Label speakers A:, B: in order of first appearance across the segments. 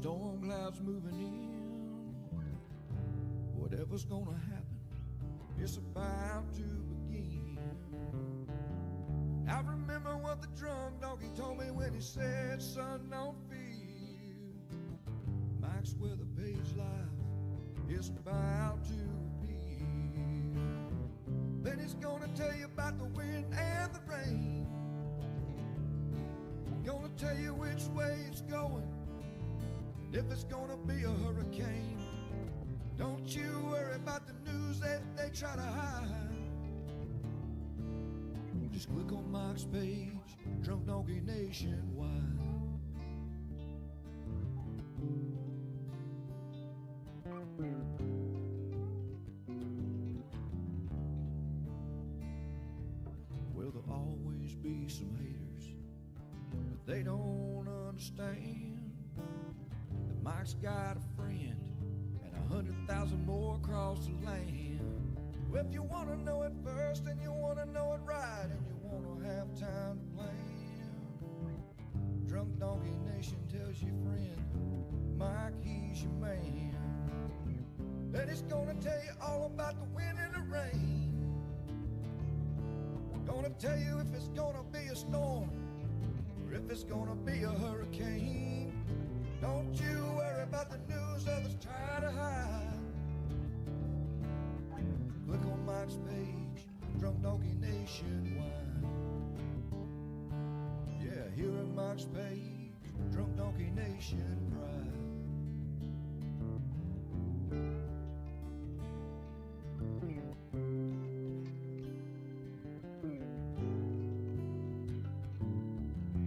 A: storm clouds moving in. Whatever's gonna happen, it's about to begin. I remember what the drunk donkey told me when he said, son, don't fear. Mike's weather-page life is about to appear. Then he's gonna tell you about the wind and the rain. Gonna tell you which way it's going, and if it's gonna be a hurricane. Don't you worry about the news that they try to hide. Just click on Mike's page, Drunk Donkey Nationwide. Well, there'll always be some haters, but they don't understand that Mike's got a friend and 100,000 more across the land. Well, if you want to know it first and you want to know it right and you want to have time to plan, Drunk Donkey Nation tells your friend Mike, he's your man. Then he's gonna tell you all about the wind and the rain. Gonna tell you if it's gonna be a storm or if it's gonna be a hurricane. Don't you worry about the news others try to hide. Click on Mike's page, Drunk Donkey Nationwide. Yeah, here at Mike's page, Drunk Donkey Nation Pride.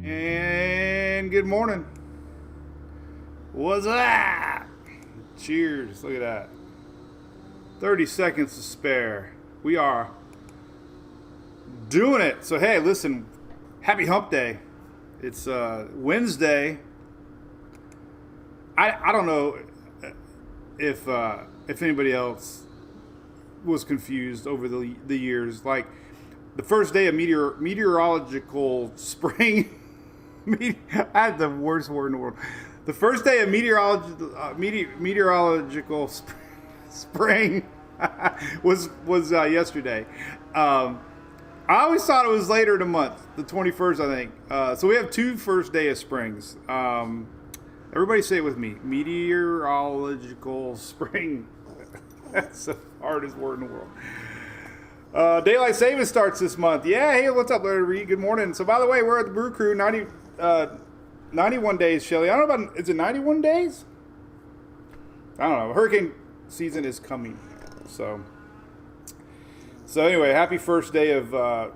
B: And good morning. What's up? Cheers. Look at that. 30 seconds to spare. We are doing it. So, hey, listen. Happy Hump Day. It's Wednesday. I don't know if anybody else was confused over the years. Like, the first day of meteorological spring. I had the worst word in the world. The first day of meteorological spring was yesterday. I always thought it was later in the month, the 21st, I think. So we have two first day of springs. Everybody say it with me. Meteorological spring. That's the hardest word in the world. Daylight savings starts this month. Yeah, hey, what's up, Larry Reed? Good morning. So, by the way, we're at the Brew Crew, 91 days, Shelly. I don't know about, is it 91 days? I don't know. Hurricane season is coming. So anyway, happy first day of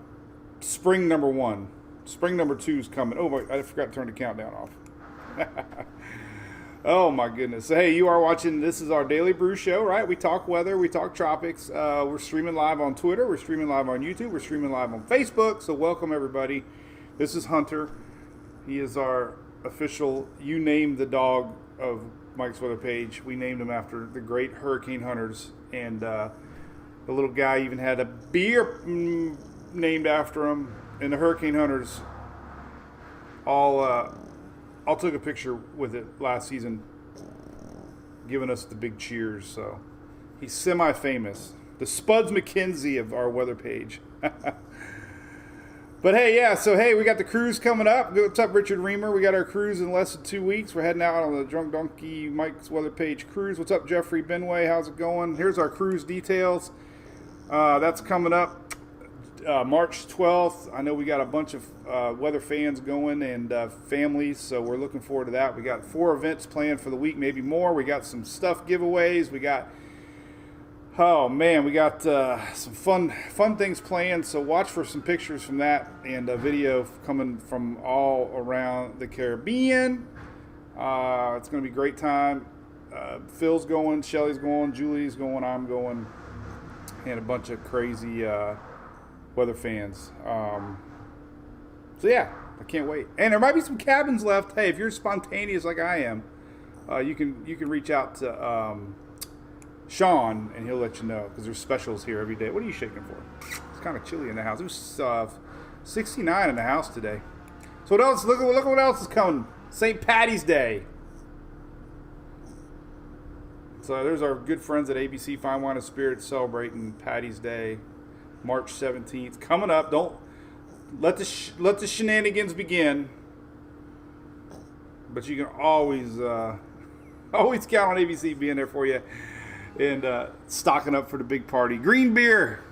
B: spring number 1. Spring number 2 is coming. Oh, I forgot to turn the countdown off. Oh, my goodness. So, hey, you are watching, this is our Daily Brew Show, right? We talk weather, we talk tropics. We're streaming live on Twitter. We're streaming live on YouTube. We're streaming live on Facebook. So, welcome, everybody. This is Hunter. He is our official, you named the dog of Mike's Weather Page. We named him after the great hurricane hunters. And the little guy even had a beer named after him. And the hurricane hunters all took a picture with it last season, giving us the big cheers. So he's semi-famous. The Spuds McKenzie of our weather page. But hey, yeah, so hey, we got the cruise coming up. What's up, Richard Reamer? We got our cruise in less than 2 weeks. We're heading out on the Drunk Donkey Mike's Weather Page cruise. What's up, Jeffrey Benway? How's it going? Here's our cruise details. That's coming up March 12th. I know we got a bunch of weather fans going and families, so we're looking forward to that. We got 4 events planned for the week, maybe more. We got some stuff giveaways. We got, oh man, we got some fun things planned. So watch for some pictures from that and a video coming from all around the Caribbean. It's going to be a great time. Phil's going, Shelly's going, Julie's going, I'm going, and a bunch of crazy weather fans. So yeah, I can't wait. And there might be some cabins left. Hey, if you're spontaneous like I am, you can reach out to Sean and he'll let you know, because there's specials here every day. What are you shaking for? It's kind of chilly in the house. It was 69 in the house today. So what else? Look what else is coming. St. Patty's Day. So there's our good friends at ABC Fine Wine and Spirits celebrating Patty's Day, March 17th. Coming up. Don't let the shenanigans begin. But you can always count on ABC being there for you and stocking up for the big party. Green beer.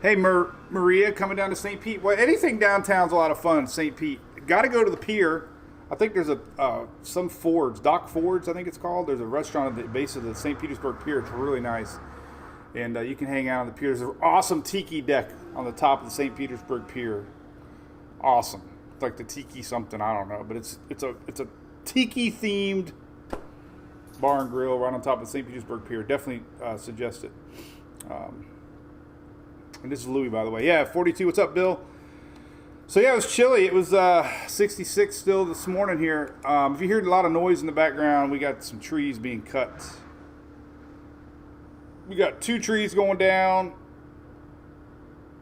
B: Hey, Maria, coming down to St. Pete. Well, anything downtown's a lot of fun. St. Pete. Got to go to the pier. I think there's some Fords, Doc Fords, I think it's called. There's a restaurant at the base of the St. Petersburg Pier. It's really nice. And you can hang out on the pier. There's an awesome tiki deck on the top of the St. Petersburg Pier. Awesome. It's like the tiki something, I don't know. But it's a tiki-themed bar and grill right on top of the St. Petersburg Pier. Definitely suggest it. And this is Louis, by the way. Yeah, 42. What's up, Bill? So, yeah, it was chilly. It was 66 still this morning here. If you hear a lot of noise in the background, we got some trees being cut. We got 2 trees going down.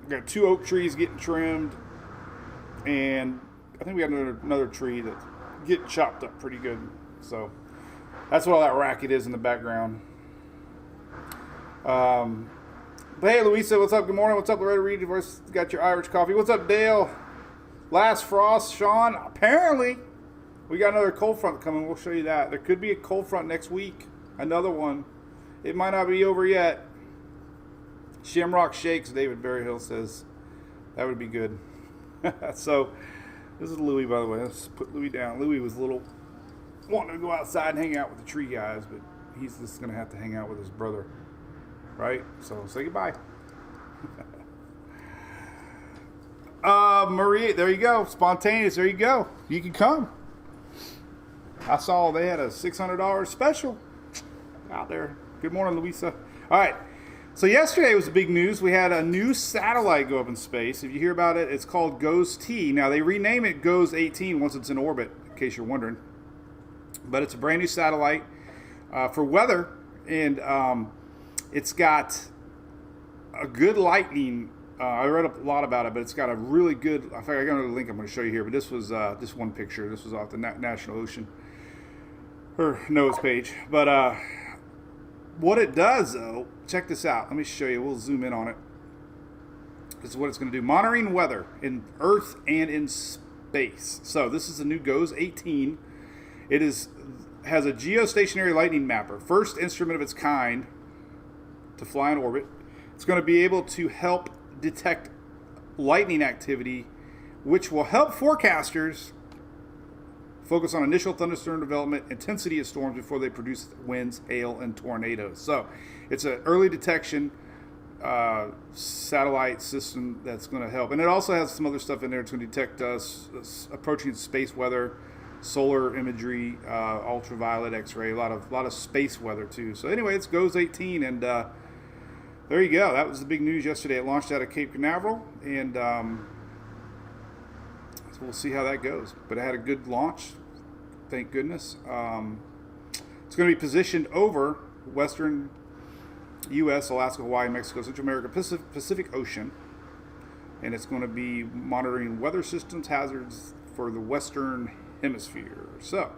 B: We got 2 oak trees getting trimmed. And I think we got another tree that's getting chopped up pretty good. So, that's what all that racket is in the background. But hey, Louisa, what's up? Good morning. What's up, Loretta Reed? Got your Irish coffee. What's up, Dale? Last frost, Sean. Apparently, we got another cold front coming. We'll show you that. There could be a cold front next week. Another one. It might not be over yet. Shamrock Shakes, David Berryhill says. That would be good. So, this is Louis, by the way. Let's put Louis down. Louis was a little wanting to go outside and hang out with the tree guys, but he's just going to have to hang out with his brother. Right? So, say goodbye. Maria, there you go. Spontaneous, there you go. You can come. I saw they had a $600 special out there. Good morning, Louisa. All right. So yesterday was the big news. We had a new satellite go up in space. If you hear about it, it's called GOES-T. Now, they rename it GOES-18 once it's in orbit, in case you're wondering. But it's a brand new satellite for weather. And it's got a good lightning. I read a lot about it, but it's got a really good. In fact, I got another link I'm going to show you here. But this was this one picture. This was off the National Ocean or NOAA's page. But what it does, though, check this out. Let me show you. We'll zoom in on it. This is what it's going to do: monitoring weather in Earth and in space. So this is the new GOES-18. It has a geostationary lightning mapper, first instrument of its kind to fly in orbit. It's going to be able to help detect lightning activity, which will help forecasters focus on initial thunderstorm development, intensity of storms before they produce winds, hail, and tornadoes. So it's an early detection satellite system that's going to help. And it also has some other stuff in there. It's going to detect approaching space weather, solar imagery, ultraviolet, X-ray, a lot of space weather too. So anyway, it's GOES-18, and there you go. That was the big news yesterday. It launched out of Cape Canaveral, and so we'll see how that goes. But it had a good launch, thank goodness. It's going to be positioned over western U.S., Alaska, Hawaii, Mexico, Central America, Pacific Ocean, and it's going to be monitoring weather systems hazards for the western hemisphere. So,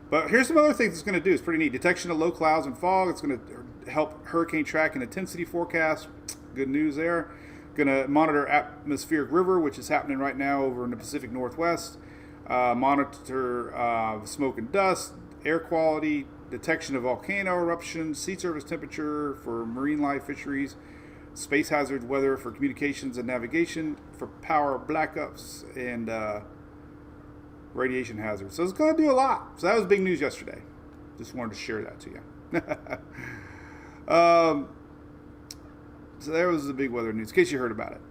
B: but here's some other things it's going to do. It's pretty neat. Detection of low clouds and fog. It's going to help hurricane track and intensity forecast. Good news there. Going to monitor atmospheric river, which is happening right now over in the Pacific Northwest. Monitor smoke and dust, air quality, detection of volcano eruptions, sea surface temperature for marine life, fisheries, space hazards, weather for communications and navigation, for power blackups, and radiation hazards. So it's going to do a lot. So that was big news yesterday. Just wanted to share that to you. So there was the big weather news, in case you heard about it.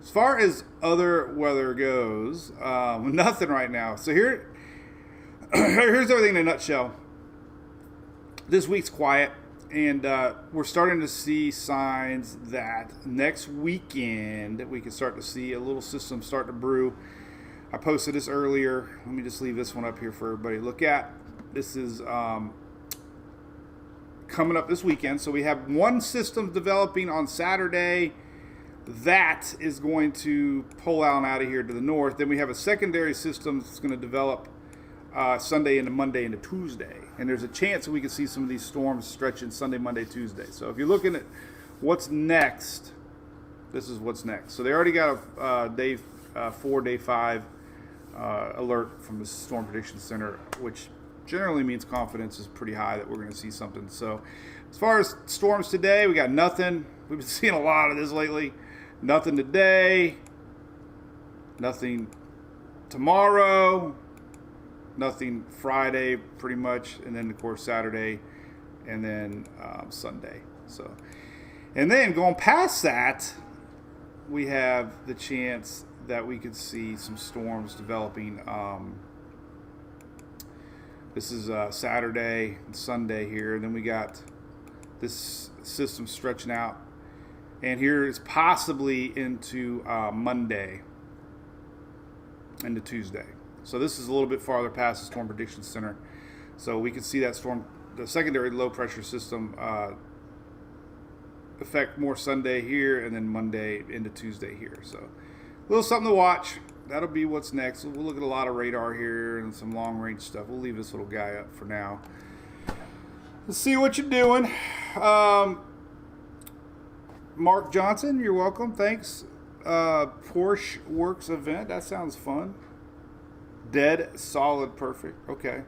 B: As far as other weather goes, nothing right now. So here's everything in a nutshell. This week's quiet, and we're starting to see signs that next weekend we can start to see a little system start to brew. I posted this earlier. Let me just leave this one up here for everybody to look at. This is coming up this weekend. So we have one system developing on Saturday that is going to pull out of here to the north. Then we have a secondary system that's going to develop Sunday into Monday into Tuesday. And there's a chance that we could see some of these storms stretching Sunday, Monday, Tuesday. So if you're looking at what's next, this is what's next. So they already got a day 4, day 5 alert from the Storm Prediction Center, which generally means confidence is pretty high that we're going to see something. So as far as storms today, we got nothing. We've been seeing a lot of this lately. Nothing today. Nothing tomorrow. Nothing Friday, pretty much. And then, of course, Saturday. And then Sunday. So, and then going past that, we have the chance that we could see some storms developing. This is Saturday and Sunday here. And then we got this system stretching out. And here is possibly into Monday, into Tuesday. So this is a little bit farther past the Storm Prediction Center. So we could see that storm, the secondary low pressure system, affect more Sunday here and then Monday into Tuesday here. So a little something to watch. That'll be what's next. We'll look at a lot of radar here and some long range stuff. We'll leave this little guy up for now. Let's see what you're doing. Mark Johnson, you're welcome. Thanks. Porsche Works event. That sounds fun. Dead solid perfect. Okay.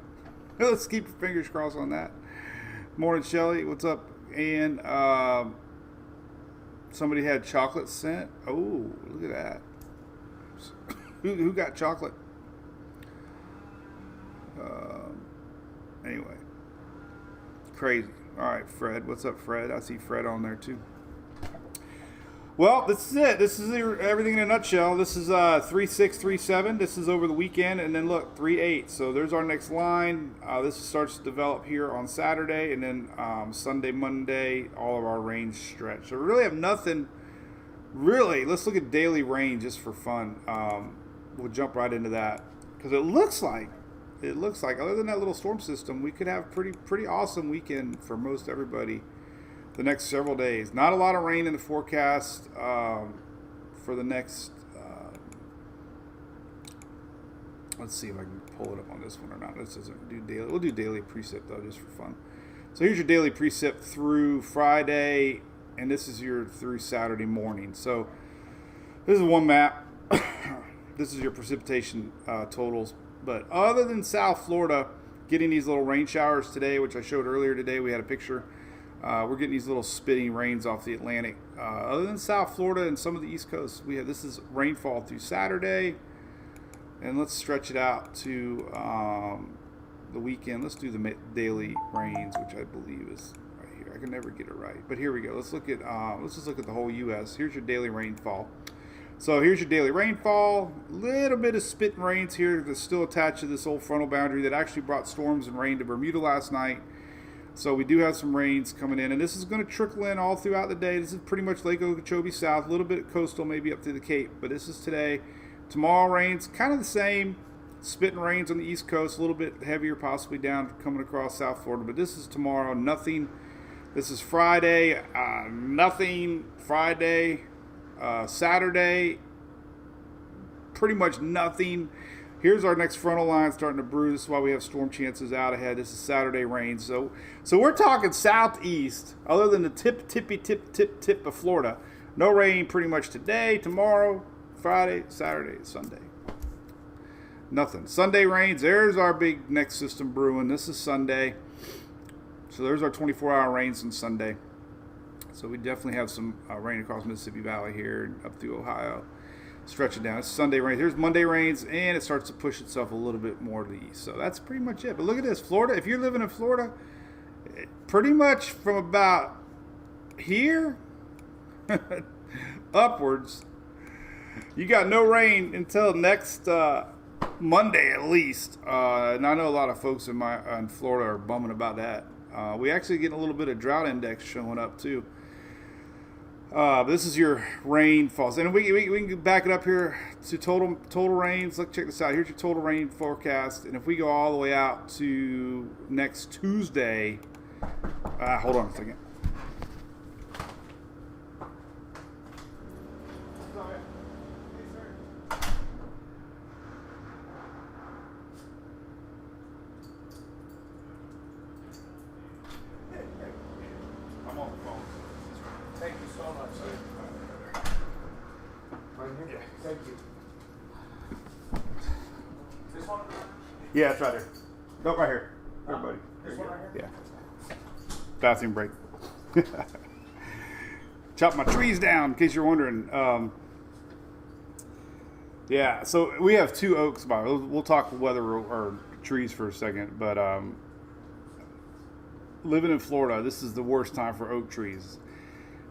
B: Let's keep your fingers crossed on that. Morning, Shelly. What's up? And somebody had chocolate sent. Oh, look at that. Who got chocolate? Anyway. Crazy. All right, Fred. What's up, Fred? I see Fred on there, too. Well, this is it. This is everything in a nutshell. This is 3637. This is over the weekend. And then, look, 38. So there's our next line. This starts to develop here on Saturday. And then Sunday, Monday, all of our range stretch. So we really have nothing. Really, let's look at daily rain just for fun. We'll jump right into that. Because it looks like, other than that little storm system, we could have pretty awesome weekend for most everybody the next several days. Not a lot of rain in the forecast for the next, let's see if I can pull it up on this one or not. This doesn't do daily. We'll do daily precip though, just for fun. So here's your daily precip through Friday, and this is your through Saturday morning. So this is one map. This is your precipitation totals. But other than South Florida getting these little rain showers today, which I showed earlier today, we had a picture. We're getting these little spitting rains off the Atlantic. Other than South Florida and some of the East Coast, this is rainfall through Saturday. And let's stretch it out to the weekend. Let's do the daily rains, which I believe is right here. I can never get it right, but here we go. Let's just look at the whole U.S. Here's your daily rainfall. So here's your daily rainfall. A little bit of spitting rains here that's still attached to this old frontal boundary that actually brought storms and rain to Bermuda last night. So we do have some rains coming in, and this is going to trickle in all throughout the day. This is pretty much Lake Okeechobee South, a little bit coastal, maybe up to the Cape, but this is today. Tomorrow rains, kind of the same. Spitting rains on the East Coast, a little bit heavier possibly down coming across South Florida, but this is tomorrow, nothing. This is Friday, nothing. Friday, Saturday, pretty much nothing. Here's our next frontal line starting to brew. This is why we have storm chances out ahead. This is Saturday rain. So we're talking southeast, other than the tip of Florida. No rain pretty much today, tomorrow, Friday, Saturday, Sunday. Nothing. Sunday rains. There's our big next system brewing. This is Sunday. So there's our 24-hour rains on Sunday. So we definitely have some rain across Mississippi Valley here and up through Ohio. Stretch it down. It's Sunday rain. Here's Monday rains, and it starts to push itself a little bit more to the east. So that's pretty much it. But look at this. Florida, if you're living in Florida, pretty much from about here upwards, you got no rain until next Monday at least. And I know a lot of folks in Florida are bumming about that. We actually get a little bit of drought index showing up too. This is your rainfalls, and we can back it up here to total rains. Let's check this out. Here's your total rain forecast, and if we go all the way out to next Tuesday, hold on a second. Yeah, it's right there. Go right here. Everybody.
C: This one right here?
B: Yeah. Bathroom break. Chop my trees down, in case you're wondering. Yeah, so we have 2 oaks. We'll talk weather or trees for a second, but living in Florida, this is the worst time for oak trees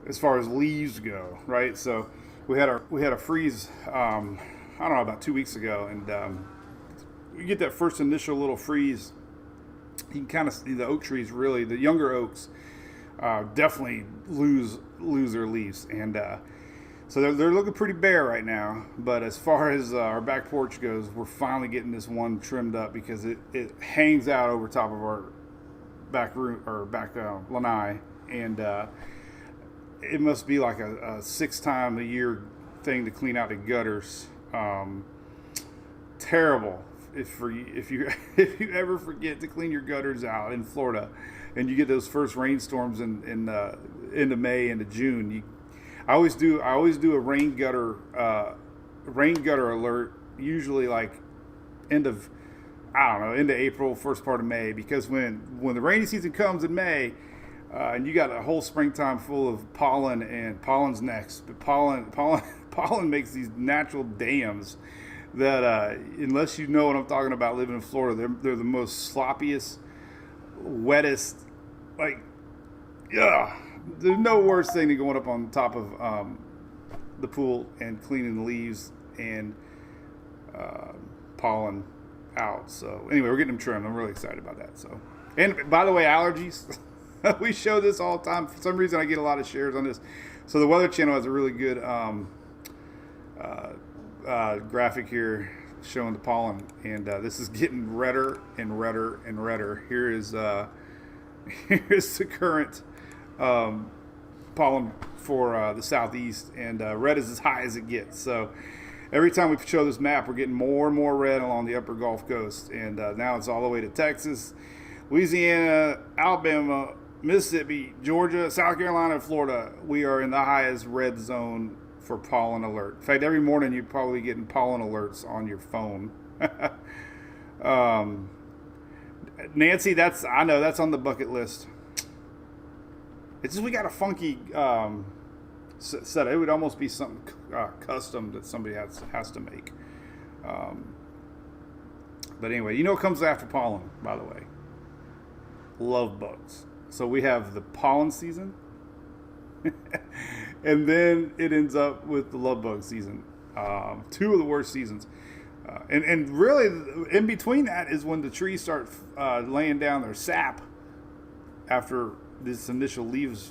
B: as far as leaves go, right? So we had a freeze, I don't know, about 2 weeks ago, and you get that first initial little freeze. You can kind of see the oak trees, really, the younger oaks, definitely lose their leaves, and so they're looking pretty bare right now. But as far as our back porch goes, we're finally getting this one trimmed up because it hangs out over top of our back room or back lanai, and it must be like a 6 time a year thing to clean out the gutters. Terrible if you ever forget to clean your gutters out in Florida, and you get those first rainstorms in into May into June. I always do a rain gutter alert, usually like end of April, first part of May, because when the rainy season comes in May, and you got a whole springtime full of pollen, and pollen's next, but pollen makes these natural dams that unless you know what I'm talking about living in Florida, they're the most sloppiest, wettest, like, yeah. There's no worse thing than going up on top of the pool and cleaning the leaves and pollen out. So anyway, we're getting them trimmed. I'm really excited about that. So, and by the way, allergies. We show this all the time. For some reason, I get a lot of shares on this. So the Weather Channel has a really good graphic here showing the pollen, and this is getting redder and redder and redder. Here's the current pollen for the southeast, and red is as high as it gets. So every time we show this map, we're getting more and more red along the upper Gulf Coast, and now it's all the way to Texas, Louisiana, Alabama, Mississippi, Georgia, South Carolina, and Florida. We are in the highest red zone for pollen alert. In fact, every morning you're probably getting pollen alerts on your phone. Nancy, I know that's on the bucket list. It's just we got a funky setup. It would almost be something custom that somebody has to make. But anyway, you know what comes after pollen, by the way? Love bugs. So we have the pollen season, and then it ends up with the love bug season. 2 of the worst seasons. And really, in between that is when the trees start laying down their sap after this initial leaves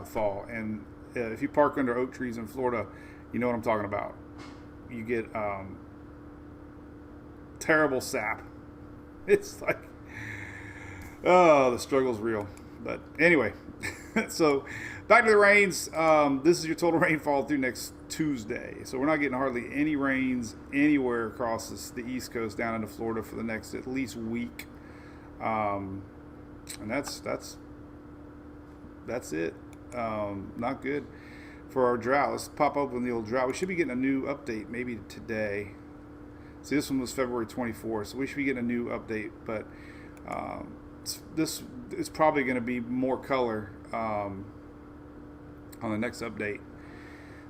B: fall. And if you park under oak trees in Florida, you know what I'm talking about. You get terrible sap. It's like, oh, the struggle's real. But anyway, so back to the rains. This is your total rainfall through next Tuesday. So we're not getting hardly any rains anywhere across the East Coast down into Florida for the next at least week. And that's it. Not good for our drought. Let's pop open the old drought. We should be getting a new update maybe today. See, this one was February 24th, so we should be getting a new update. But this is probably going to be more color on the next update.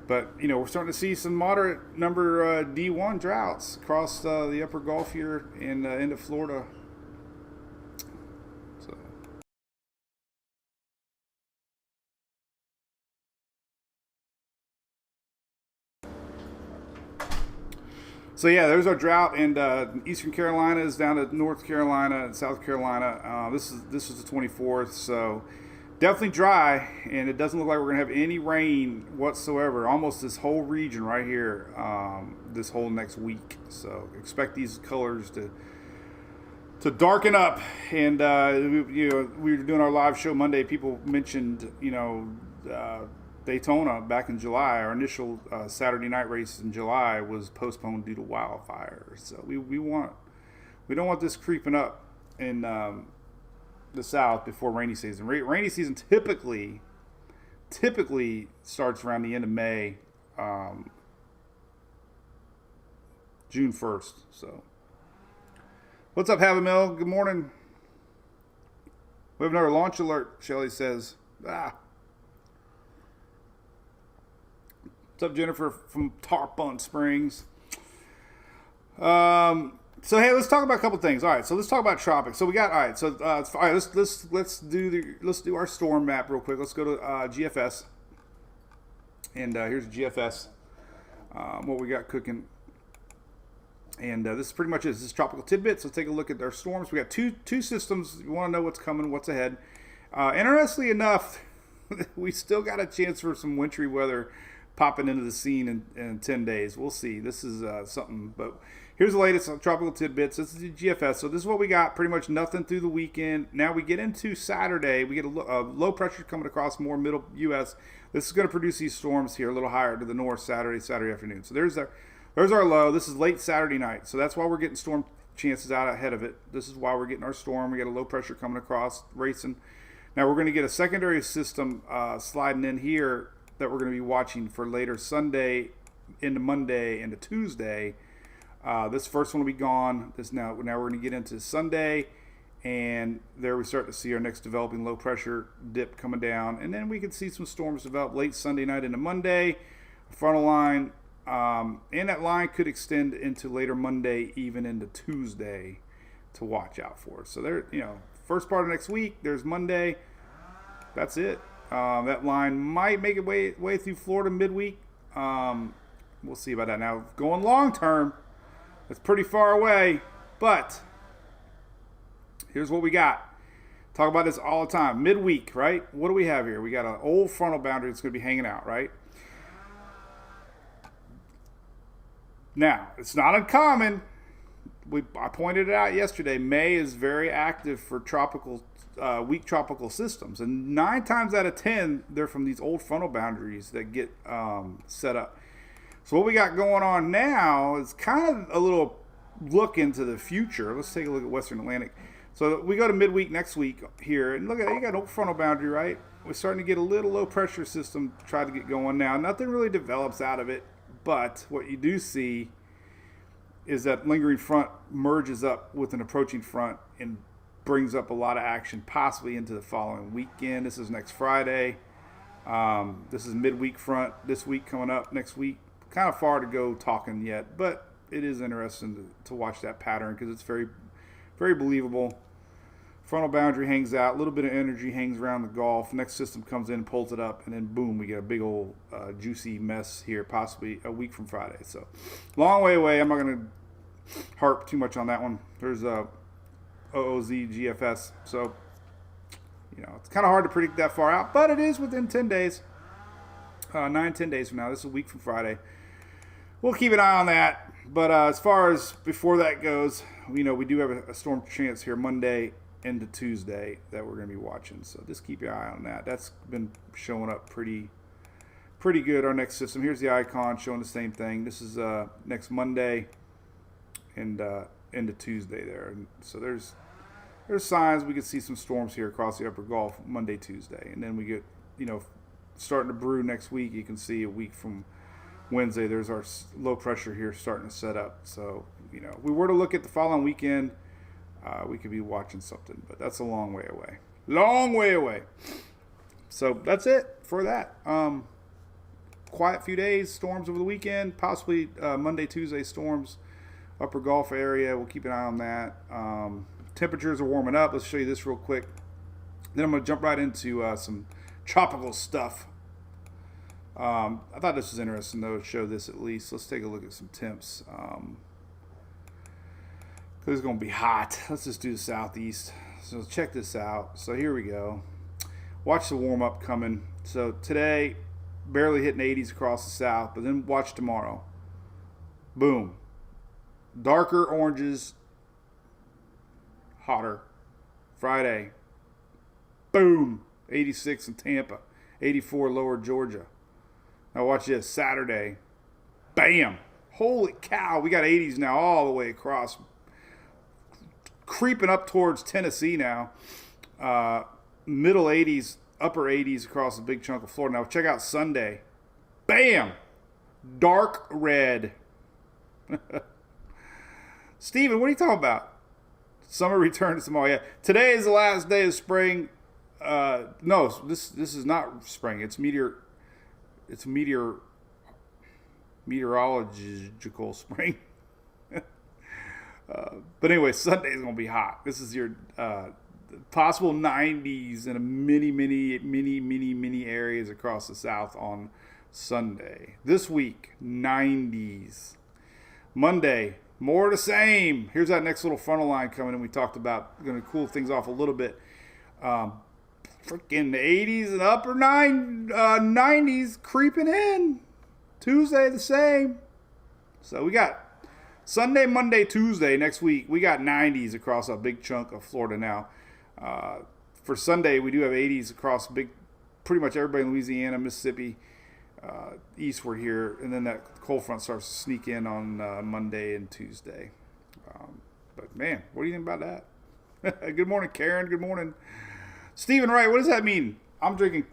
B: But, you know, we're starting to see some moderate number D1 droughts across the upper Gulf here and into Florida. So yeah, there's our drought, and Eastern Carolina is down to North Carolina and South Carolina. This is the 24th, so definitely dry, and it doesn't look like we're gonna have any rain whatsoever. Almost this whole region right here, this whole next week. So expect these colors to darken up. And we were doing our live show Monday. People mentioned Daytona back in July. Our initial Saturday night race in July was postponed due to wildfires. So we don't want this creeping up in the South before rainy season. Rainy season typically starts around the end of May, June 1st. So What's up, Havamil? Good morning. We have another launch alert, Shelly says. What's up, Jennifer from Tarpon Springs? So hey, let's talk about a couple things. All right, so let's talk about tropics. So we got all right. So all right, let's do our storm map real quick. Let's go to GFS, and here's GFS. What we got cooking, and this is pretty much it. This is tropical tidbits. Let's take a look at our storms. We got two systems. You want to know what's coming, what's ahead. Interestingly enough, we still got a chance for some wintry weather popping into the scene in 10 days. We'll see. This is something, but here's the latest on tropical tidbits. This is the GFS. So this is what we got. Pretty much nothing through the weekend. Now we get into Saturday. We get a low pressure coming across more middle U.S. This is going to produce these storms here a little higher to the north Saturday afternoon. So there's our low. This is late Saturday night. So that's why we're getting storm chances out ahead of it. This is why we're getting our storm. We got a low pressure coming across, racing. Now we're going to get a secondary system sliding in here that we're going to be watching for later Sunday into Monday into Tuesday. This first one will be gone. Now we're going to get into Sunday, and there we start to see our next developing low pressure dip coming down, and then we can see some storms develop late Sunday night into Monday. Frontal line, and that line could extend into later Monday, even into Tuesday, to watch out for. So there, first part of next week. There's Monday. That's it. That line might make it way through Florida midweek. We'll see about that. Now, going long term, it's pretty far away, but here's what we got. Talk about this all the time. Midweek, right? What do we have here? We got an old frontal boundary that's going to be hanging out, right? Now, it's not uncommon. I pointed it out yesterday. May is very active for weak tropical systems, and 9 times out of 10 they're from these old frontal boundaries that get set up. So what we got going on now is kind of a little look into the future. Let's take a look at Western Atlantic. So we go to midweek next week here, and look at it. You got an old frontal boundary, right? We're starting to get a little low pressure system try to get going now. Nothing really develops out of it, but what you do see is that lingering front merges up with an approaching front and brings up a lot of action possibly into the following weekend. This is next Friday. This is midweek front this week coming up next week. Kind of far to go talking yet, but it is interesting to watch that pattern because it's very, very believable. Frontal boundary hangs out, a little bit of energy hangs around the Gulf. Next system comes in, pulls it up, and then boom, we get a big old juicy mess here, possibly a week from Friday. So long way away. I'm not going to harp too much on that one. There's OOZ GFS. So, it's kind of hard to predict that far out, but it is within 10 days. 9-10 days from now. This is a week from Friday. We'll keep an eye on that. But as far as before that goes, we do have a storm chance here Monday into Tuesday that we're going to be watching. So just keep your eye on that. That's been showing up pretty good. Our next system. Here's the icon showing the same thing. This is next Monday and into Tuesday there. And so there's signs we could see some storms here across the upper Gulf Monday, Tuesday. And then we get, starting to brew next week. You can see a week from Wednesday, there's our low pressure here starting to set up. So, if we were to look at the following weekend, we could be watching something, but that's a long way away. Long way away. So that's it for that. Quiet few days, storms over the weekend, possibly Monday, Tuesday storms, upper Gulf area. We'll keep an eye on that. Temperatures are warming up. Let's show you this real quick. Then I'm going to jump right into some tropical stuff. I thought this was interesting, though, to show this at least. Let's take a look at some temps. Because it's going to be hot. Let's just do the southeast. So check this out. So here we go. Watch the warm-up coming. So today, barely hitting 80s across the south, but then watch tomorrow. Boom. Darker oranges, hotter. Friday. Boom. 86 in Tampa. 84 lower Georgia. Now watch this. Saturday. Bam. Holy cow. We got 80s now all the way across. Creeping up towards Tennessee now. Middle 80s, upper 80s across a big chunk of Florida. Now check out Sunday. Bam. Dark red. Steven, what are you talking about? Summer returns tomorrow. Yeah, today is the last day of spring. No, this is not spring. It's meteorological spring. But anyway, Sunday is gonna be hot. This is your possible 90s in a many areas across the South on Sunday. This week, 90s. Monday, more of the same. Here's that next little frontal line coming in. We talked about going to cool things off a little bit. Freaking 80s and upper 90s creeping in. Tuesday, the same. So we got Sunday, Monday, Tuesday next week. We got 90s across a big chunk of Florida now. For Sunday, we do have 80s across pretty much everybody in Louisiana, Mississippi, eastward here, and then that cold front starts to sneak in on Monday and Tuesday. But man, what do you think about that? Good morning, Karen. Good morning, Stephen Wright. What does that mean? I'm drinking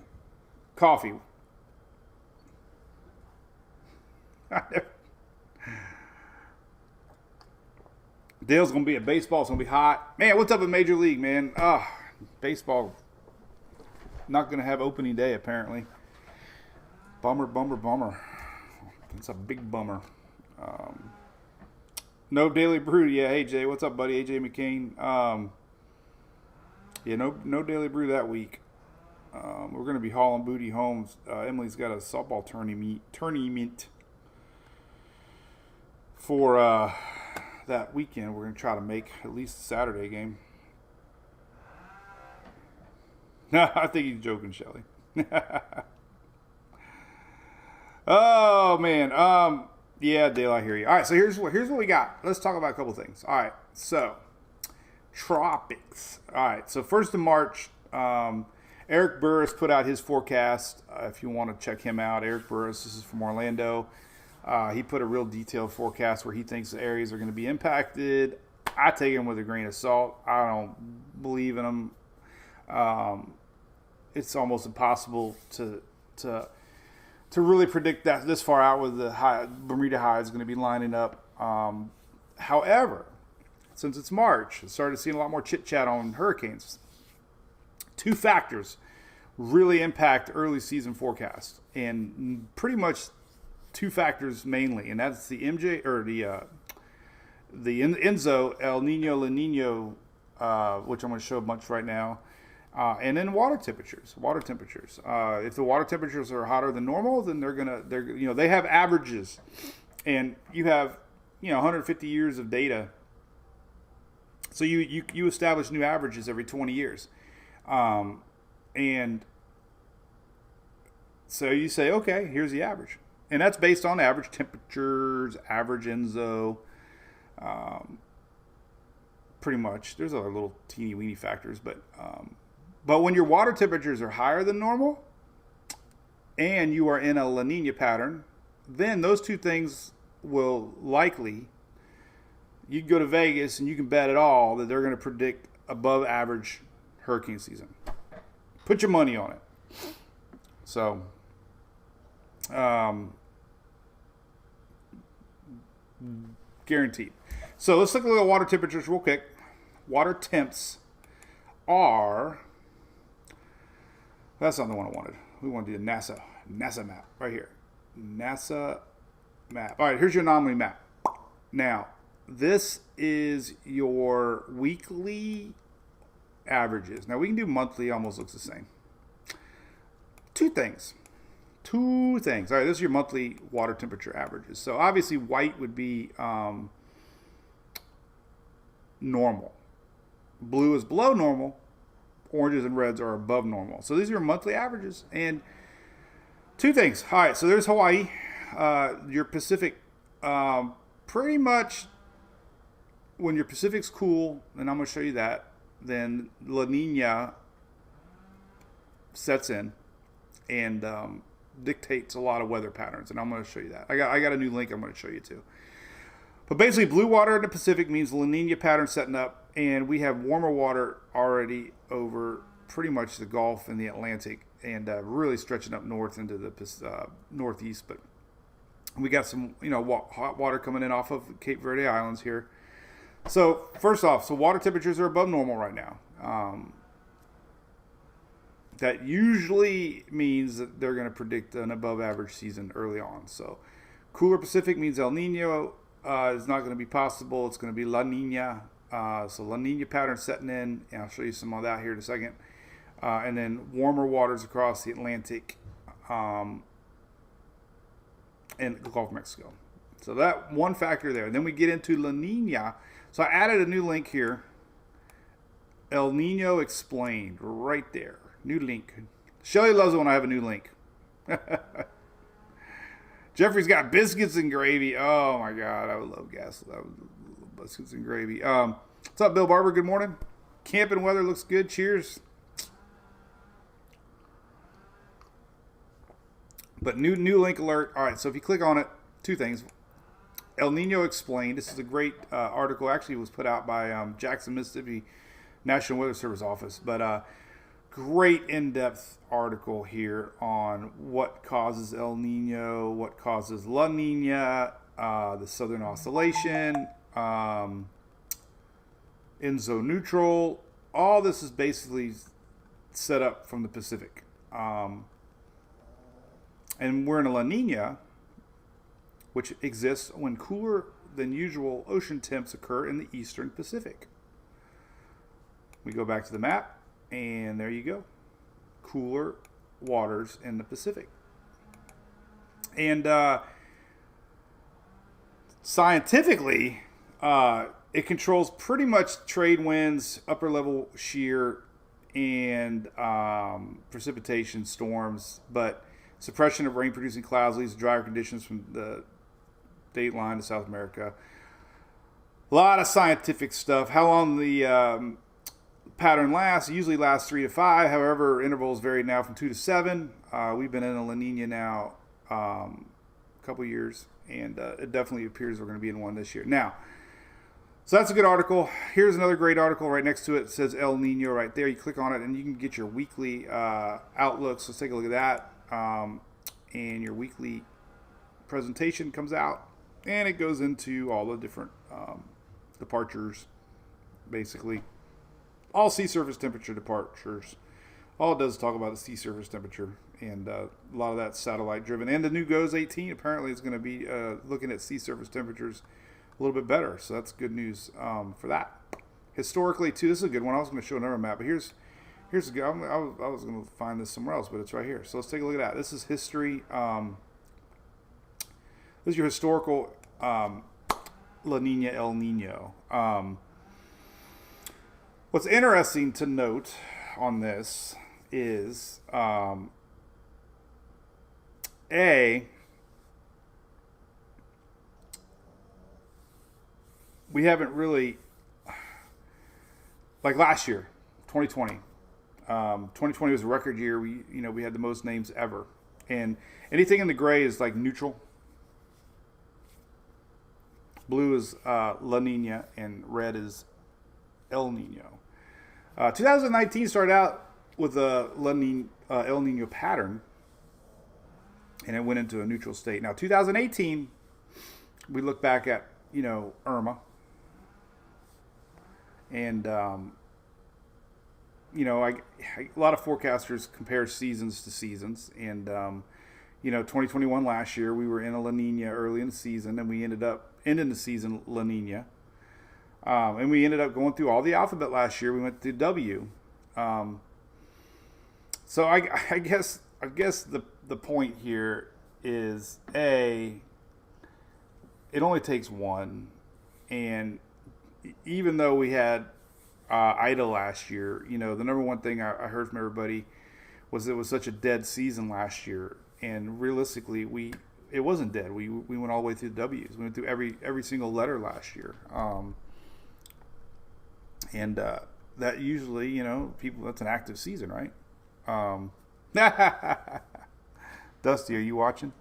B: coffee. Dale's gonna be at baseball. It's gonna be hot, man. What's up with Major League, man? Baseball not gonna have opening day apparently. Bummer. It's a big bummer. No Daily Brew. Yeah, hey Jay, what's up, buddy? AJ McCain. Yeah, no Daily Brew that week. We're gonna be hauling booty home. Emily's got a softball tournament for that weekend. We're gonna try to make at least a Saturday game. No, I think he's joking, Shelly. Oh man, yeah, Dale, I hear you. All right, so here's what we got. Let's talk about a couple things. All right, so tropics. All right, so 1st of March, Eric Burris put out his forecast. If you want to check him out, Eric Burris, this is from Orlando. He put a real detailed forecast where he thinks the areas are going to be impacted. I take him with a grain of salt. I don't believe in him. It's almost impossible to really predict that this far out with the Bermuda High is going to be lining up. However, since it's March, I started seeing a lot more chit-chat on hurricanes. 2 factors really impact early season forecast, and pretty much 2 factors mainly, and that's the Enzo, El Nino, La Nino, which I'm going to show a bunch right now. And then water temperatures. If the water temperatures are hotter than normal, then they have averages, and you have 150 years of data. So you establish new averages every 20 years, and so you say, okay, here's the average, and that's based on average temperatures, average Enzo. Pretty much. There's other little teeny weeny factors, but when your water temperatures are higher than normal and you are in a La Nina pattern, then those 2 things will likely, you can go to Vegas and you can bet it all that they're going to predict above average hurricane season. Put your money on it. So, guaranteed. So let's look at the water temperatures real quick. Water temps are... That's not the one I wanted. We want to do the NASA map right here. NASA map. All right, here's your anomaly map. Now, this is your weekly averages. Now, we can do monthly. Almost looks the same. 2 things. All right, this is your monthly water temperature averages. So, obviously, white would be normal. Blue is below normal. Oranges and reds are above normal. So these are your monthly averages. And 2 things. All right, so there's Hawaii. Your Pacific, pretty much when your Pacific's cool, and I'm going to show you that, then La Nina sets in and dictates a lot of weather patterns. And I'm going to show you that. I got a new link I'm going to show you too. But basically, blue water in the Pacific means La Nina pattern setting up, and we have warmer water already over pretty much the Gulf and the Atlantic, and really stretching up north into the northeast. But we got some, hot water coming in off of Cape Verde Islands here. So first off, so water temperatures are above normal right now. That usually means that they're going to predict an above average season early on. So cooler Pacific means El Nino is not going to be possible. It's going to be La Nina. So La Nina pattern setting in, and I'll show you some of that here in a second. And then warmer waters across the Atlantic and the Gulf of Mexico. So that one factor there. And then we get into La Nina. So I added a new link here. El Nino Explained right there. New link. Shelly loves it when I have a new link. Jeffrey's got biscuits and gravy. Oh my God, I would love biscuits and gravy. What's up, Bill Barber? Good morning. Camping weather looks good. Cheers. But new link alert. All right, so if you click on it, two things. El Nino Explained. This is a great article. Actually, it was put out by Jackson, Mississippi National Weather Service office. But great in-depth article here on what causes El Nino, what causes La Nina, the Southern Oscillation, Enso neutral. All this is basically set up from the Pacific. And we're in a La Nina, which exists when cooler than usual ocean temps occur in the eastern Pacific. We go back to the map, and there you go. Cooler waters in the Pacific. And scientifically, it controls pretty much trade winds, upper level shear, and precipitation storms, but suppression of rain-producing clouds leads to drier conditions from the date line to South America. A lot of scientific stuff. How long the pattern lasts, usually lasts 3 to 5. However, intervals vary now from 2 to 7. We've been in a La Nina now a couple years, and it definitely appears we're going to be in one this year. Now, so that's a good article. Here's another great article right next to it. It says El Nino right there. You click on it, and you can get your weekly outlooks. Let's take a look at that. And your weekly presentation comes out, and it goes into all the different departures, basically. All sea surface temperature departures. All it does is talk about the sea surface temperature, and a lot of that's satellite driven. And the new GOES 18 apparently is going to be looking at sea surface temperatures a little bit better, so that's good news for that. Historically, too, this is a good one. I was going to show another map, but here's a good. I was going to find this somewhere else, but it's right here. So let's take a look at that. This is history. This is your historical La Nina, El Nino. What's interesting to note on this is we haven't really, like last year, 2020. 2020 was a record year. We had the most names ever, and anything in the gray is like neutral. Blue is La Nina, and red is El Nino. 2019 started out with a El Nino pattern, and it went into a neutral state. Now, 2018, we look back at Irma, and a lot of forecasters compare seasons to seasons, and 2021 last year we were in a La Nina early in the season, and we ended up ending the season La Nina. And we ended up going through all the alphabet last year. We went through W. So I guess the point here is it only takes one, and even though we had Ida last year, the number one thing I heard from everybody was it was such a dead season last year, and realistically it wasn't dead. We went all the way through the W's. We went through every single letter last year. And that usually, that's an active season, right? Dusty, are you watching?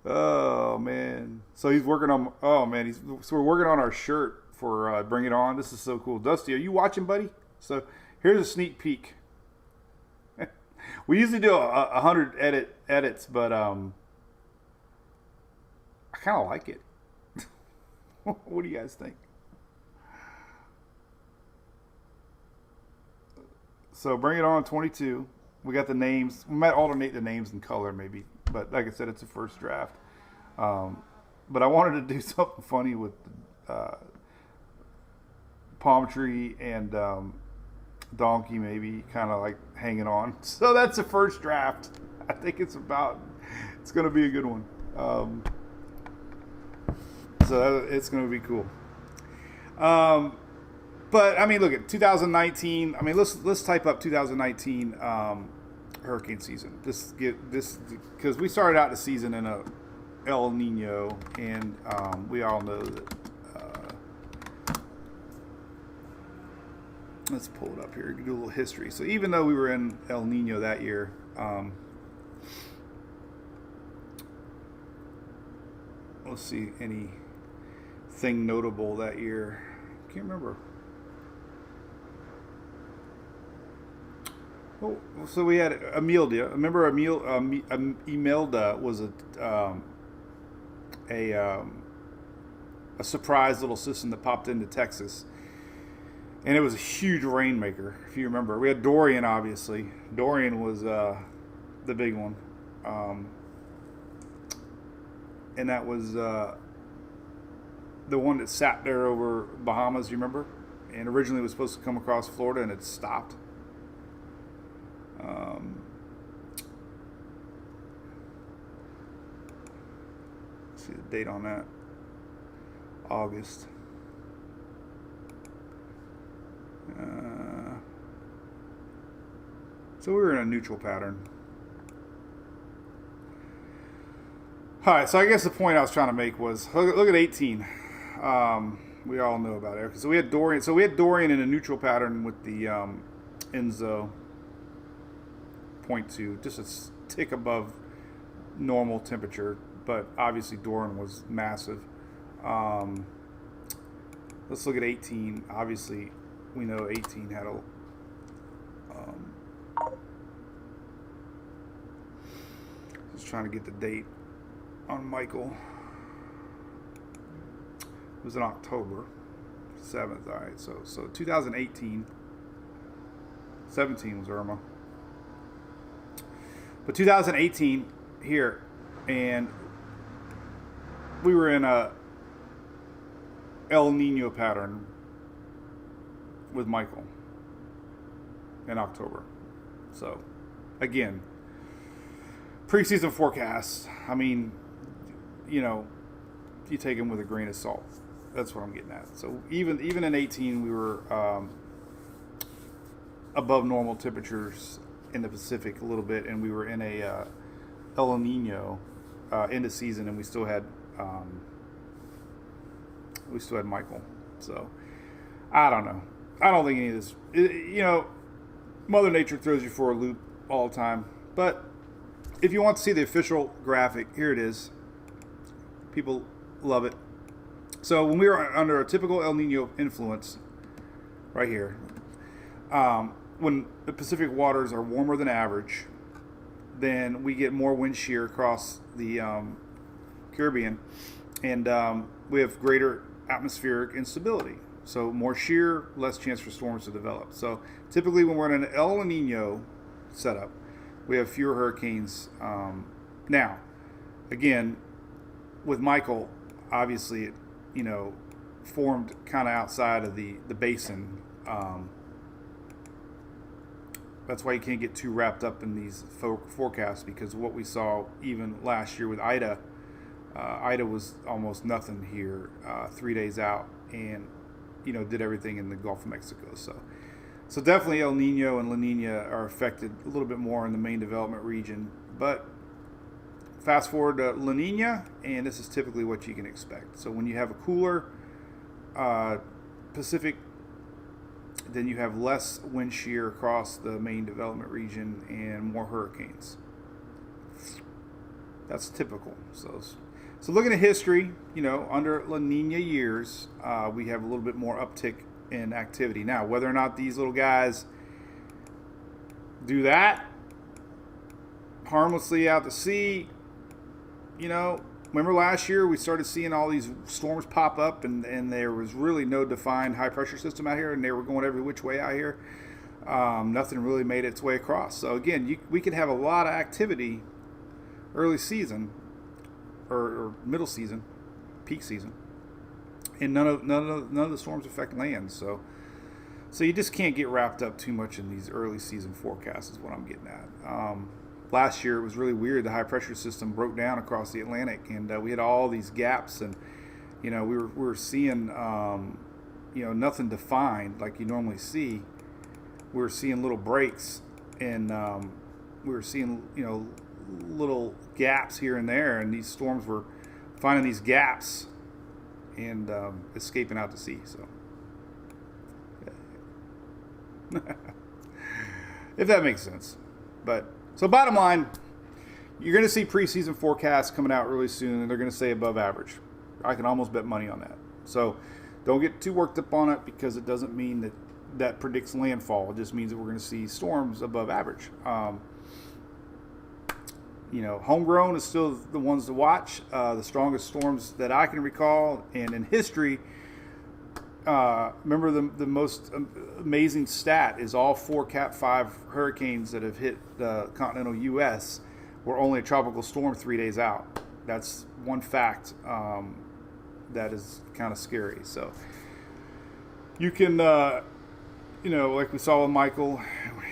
B: Oh, man. So he's working on, so we're working on our shirt for Bring It On. This is so cool. Dusty, are you watching, buddy? So here's a sneak peek. We usually do 100 edits, but I kind of like it. What do you guys think? So bring it on 22. We got the names. We might alternate the names and color maybe. But like I said, it's a first draft. But I wanted to do something funny with palm tree and donkey maybe kind of like hanging on. So that's the first draft. I think it's going to be a good one. So it's going to be cool. But I mean, look at 2019. I mean, let's type up 2019 hurricane season. This because we started out the season in a El Nino, and we all know that. Let's pull it up here. Do a little history. So even though we were in El Nino that year, let's see anything notable that year. Can't remember. Oh, so we had Imelda. Remember Imelda was a surprise little system that popped into Texas. And it was a huge rainmaker, if you remember. We had Dorian, obviously. Dorian was the big one. And that was the one that sat there over Bahamas, you remember? And originally it was supposed to come across Florida, and it stopped. Let's see the date on that. August. So we were in a neutral pattern. Alright, so I guess the point I was trying to make was, look at 18. We all know about it. So we had Dorian. So we had Dorian in a neutral pattern with the Enzo 0.2, just a tick above normal temperature, but obviously Dorian was massive. Let's look at 18. Obviously, we know 18 had a just trying to get the date on Michael. It was in October 7th. All right, so 2018, 17 was Irma, but 2018 here, and we were in a El Nino pattern with Michael in October. So again, preseason forecasts, I mean, you take them with a grain of salt. That's what I'm getting at. So even in 18, we were above normal temperatures in the Pacific a little bit, and we were in a El Nino end of season, and we still had Michael. So I don't know. I don't think any of this, Mother Nature throws you for a loop all the time. But if you want to see the official graphic, here it is. People love it. So when we were under a typical El Nino influence, right here, when the Pacific waters are warmer than average, then we get more wind shear across the Caribbean, and we have greater atmospheric instability. So more shear, less chance for storms to develop. So typically when we're in an El Nino setup, we have fewer hurricanes. Now, again, with Michael, obviously it, formed kind of outside of the basin. That's why you can't get too wrapped up in these forecasts, because what we saw even last year with Ida, Ida was almost nothing here 3 days out, and did everything in the Gulf of Mexico. So definitely El Nino and La Nina are affected a little bit more in the main development region. But fast forward to La Nina, and this is typically what you can expect. So when you have a cooler Pacific, then you have less wind shear across the main development region and more hurricanes. That's typical. So looking at history, under La Nina years, we have a little bit more uptick in activity. Now, whether or not these little guys do that harmlessly out to sea, remember last year we started seeing all these storms pop up, and there was really no defined high pressure system out here, and they were going every which way out here. Nothing really made its way across. So again, we could have a lot of activity early season or middle season, peak season, and none of the storms affect land. So you just can't get wrapped up too much in these early season forecasts is what I'm getting at. Last year it was really weird. The high pressure system broke down across the Atlantic, and we had all these gaps, and we were seeing nothing defined like you normally see. We were seeing little breaks, and we were seeing little gaps here and there, and these storms were finding these gaps and escaping out to sea. So if that makes sense. But so bottom line, you're going to see preseason forecasts coming out really soon, and they're going to say above average. I can almost bet money on that. So don't get too worked up on it, because it doesn't mean that predicts landfall. It just means that we're going to see storms above average. Homegrown is still the ones to watch. The strongest storms that I can recall, and in history, remember the most amazing stat is all 4 Cat 5 hurricanes that have hit the continental U.S. were only a tropical storm 3 days out. That's one fact that is kind of scary. So you can, like we saw with Michael,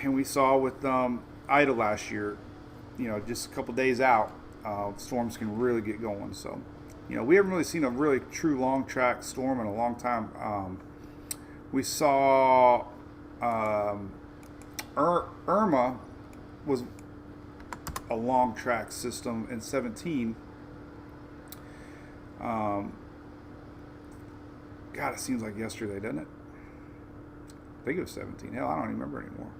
B: and we saw with Ida last year, just a couple days out, storms can really get going. So, we haven't really seen a really true long track storm in a long time. We saw Irma was a long track system in 17. God, it seems like yesterday, doesn't it? I think it was 17. Hell, I don't even remember anymore.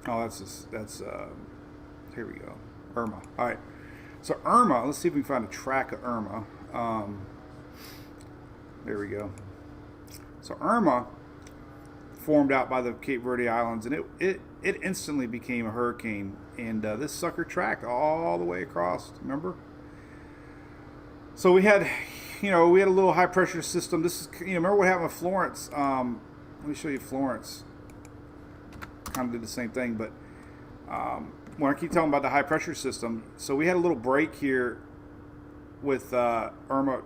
B: Oh, that's here we go. Irma. All right. So Irma, let's see if we can find a track of Irma. There we go. So Irma formed out by the Cape Verde Islands, and it instantly became a hurricane, and this sucker tracked all the way across, remember? So we had a little high pressure system. This is, remember what happened with Florence? Let me show you Florence. Kind of did the same thing, but when I keep talking about the high pressure system, so we had a little break here with Irma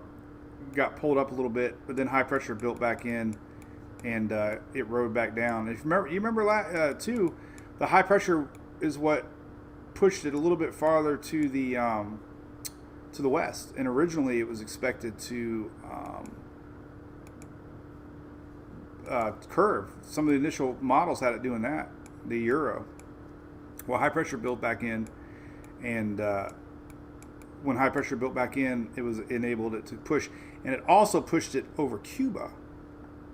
B: got pulled up a little bit, but then high pressure built back in, and it rode back down. If you remember too, the high pressure is what pushed it a little bit farther to the west, and originally it was expected to curve. Some of the initial models had it doing that, the Euro. Well, high pressure built back in, and when high pressure built back in, it was enabled it to push, and it also pushed it over Cuba.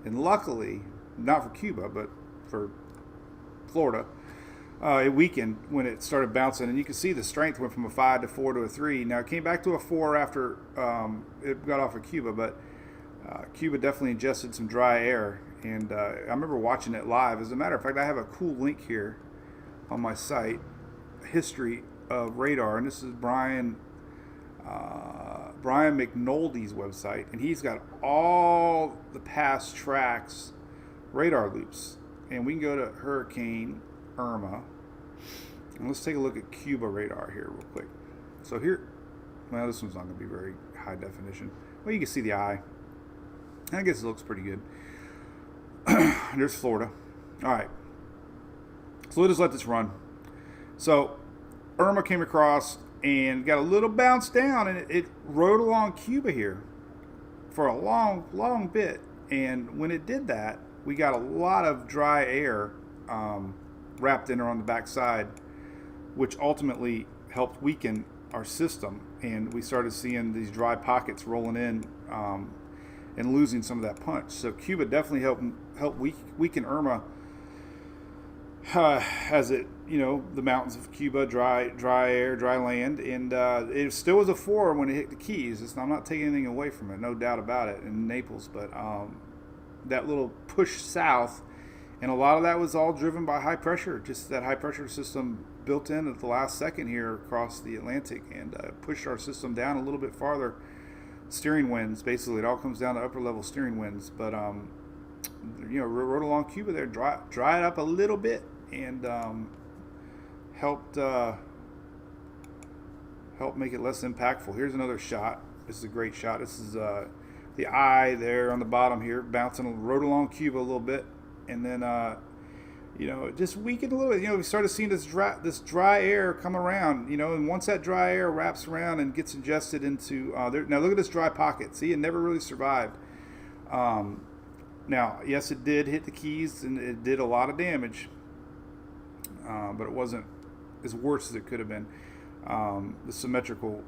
B: And luckily, not for Cuba, but for Florida, it weakened when it started bouncing, and you can see the strength went from a 5 to 4 to a 3. Now it came back to a 4 after it got off of Cuba, but Cuba definitely ingested some dry air, and I remember watching it live. As a matter of fact, I have a cool link here on my site, History of Radar, and this is Brian McNulty's website, and he's got all the past tracks radar loops. And we can go to Hurricane Irma, and let's take a look at Cuba radar here real quick. So here, well, this one's not going to be very high definition. Well, you can see the eye. I guess it looks pretty good. There's Florida. All right. So we'll just let this run. So Irma came across and got a little bounce down, and it rode along Cuba here for a long, long bit. And when it did that, we got a lot of dry air wrapped in her on the backside, which ultimately helped weaken our system. And we started seeing these dry pockets rolling in and losing some of that punch. So Cuba definitely helped weaken Irma as it, the mountains of Cuba, dry air, dry land, and it still was a 4 when it hit the Keys. I'm not taking anything away from it, no doubt about it, in Naples, but that little push south, and a lot of that was all driven by high pressure, just that high pressure system built in at the last second here across the Atlantic and pushed our system down a little bit farther. Steering winds, basically, it all comes down to upper level steering winds. But rode along Cuba there, dried up a little bit, and helped make it less impactful. Here's another shot. This is a great shot. This is the eye there on the bottom here, rode along Cuba a little bit, and then it just weakened a little bit. We started seeing this dry air come around, and once that dry air wraps around and gets ingested into there. Now look at this dry pocket. See, it never really survived. Now, yes, it did hit the Keys and it did a lot of damage, but it wasn't as worse as it could have been. The symmetrical,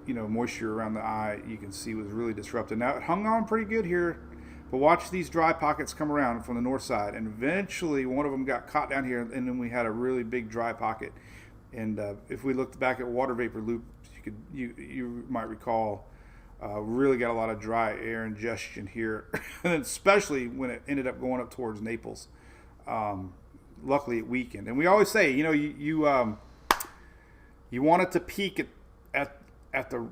B: moisture around the eye, you can see, was really disrupted. Now, it hung on pretty good here, but watch these dry pockets come around from the north side, and eventually one of them got caught down here, and then we had a really big dry pocket. And if we looked back at water vapor loop, you might recall, really got a lot of dry air ingestion here, and especially when it ended up going up towards Naples. Luckily, it weakened, and we always say, you want it to peak at the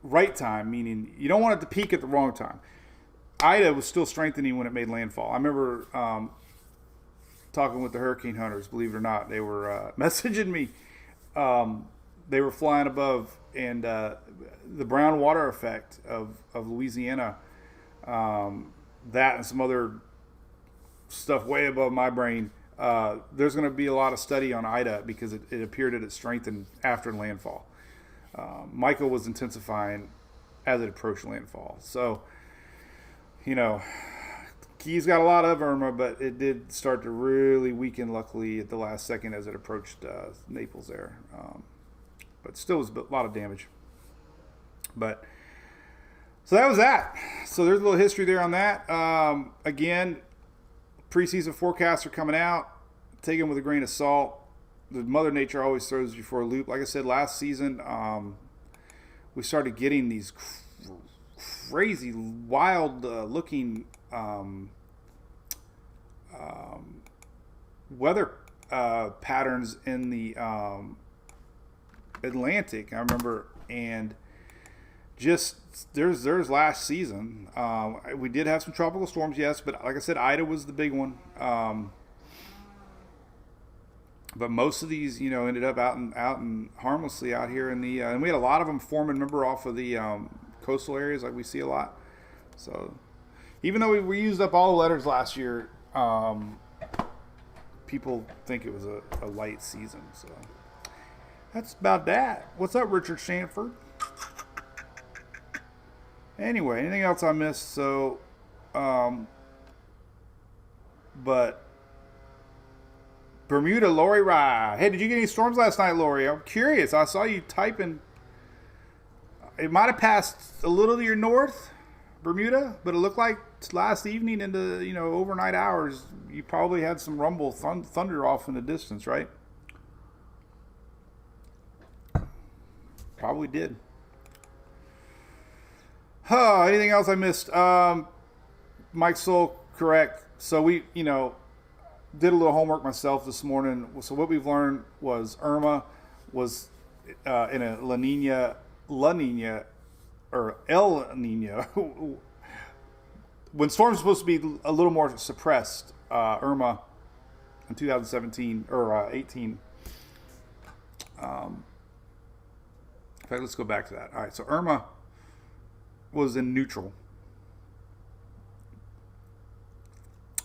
B: right time, meaning you don't want it to peak at the wrong time. Ida was still strengthening when it made landfall. I remember talking with the hurricane hunters. Believe it or not, they were messaging me. They were flying above, and the brown water effect of Louisiana, that and some other stuff way above my brain. There's going to be a lot of study on Ida because it appeared that it strengthened after landfall. Michael was intensifying as it approached landfall. So, Keys got a lot of Irma, but it did start to really weaken, luckily, at the last second as it approached Naples there. But still was a lot of damage. So that was that. So there's a little history there on that. Again, preseason forecasts are coming out. Take them with a grain of salt. The Mother Nature always throws you for a loop. Like I said, last season, we started getting these crazy, wild looking weather patterns in the Atlantic. I remember, and just there's last season. We did have some tropical storms, yes, but like I said, Ida was the big one. But most of these, ended up out and harmlessly out here in the, and we had a lot of them forming, remember, off of the coastal areas, like we see a lot. So, even though we used up all the letters last year, people think it was a light season. So, that's about that. What's up, Richard Sanford? Anyway, anything else I missed? So, but Bermuda, Lori Rye. Hey, did you get any storms last night, Lori? I'm curious. I saw you typing. It might have passed a little to your north, Bermuda, but it looked like last evening into, overnight hours, you probably had some rumble thunder off in the distance, right? Probably did. Anything else I missed? Mike Soul, correct. So we, did a little homework myself this morning. So what we've learned was Irma was in a La Nina, or El Nino. When storms are supposed to be a little more suppressed, Irma in 2017 or 18. In fact, let's go back to that. All right, so Irma was in neutral.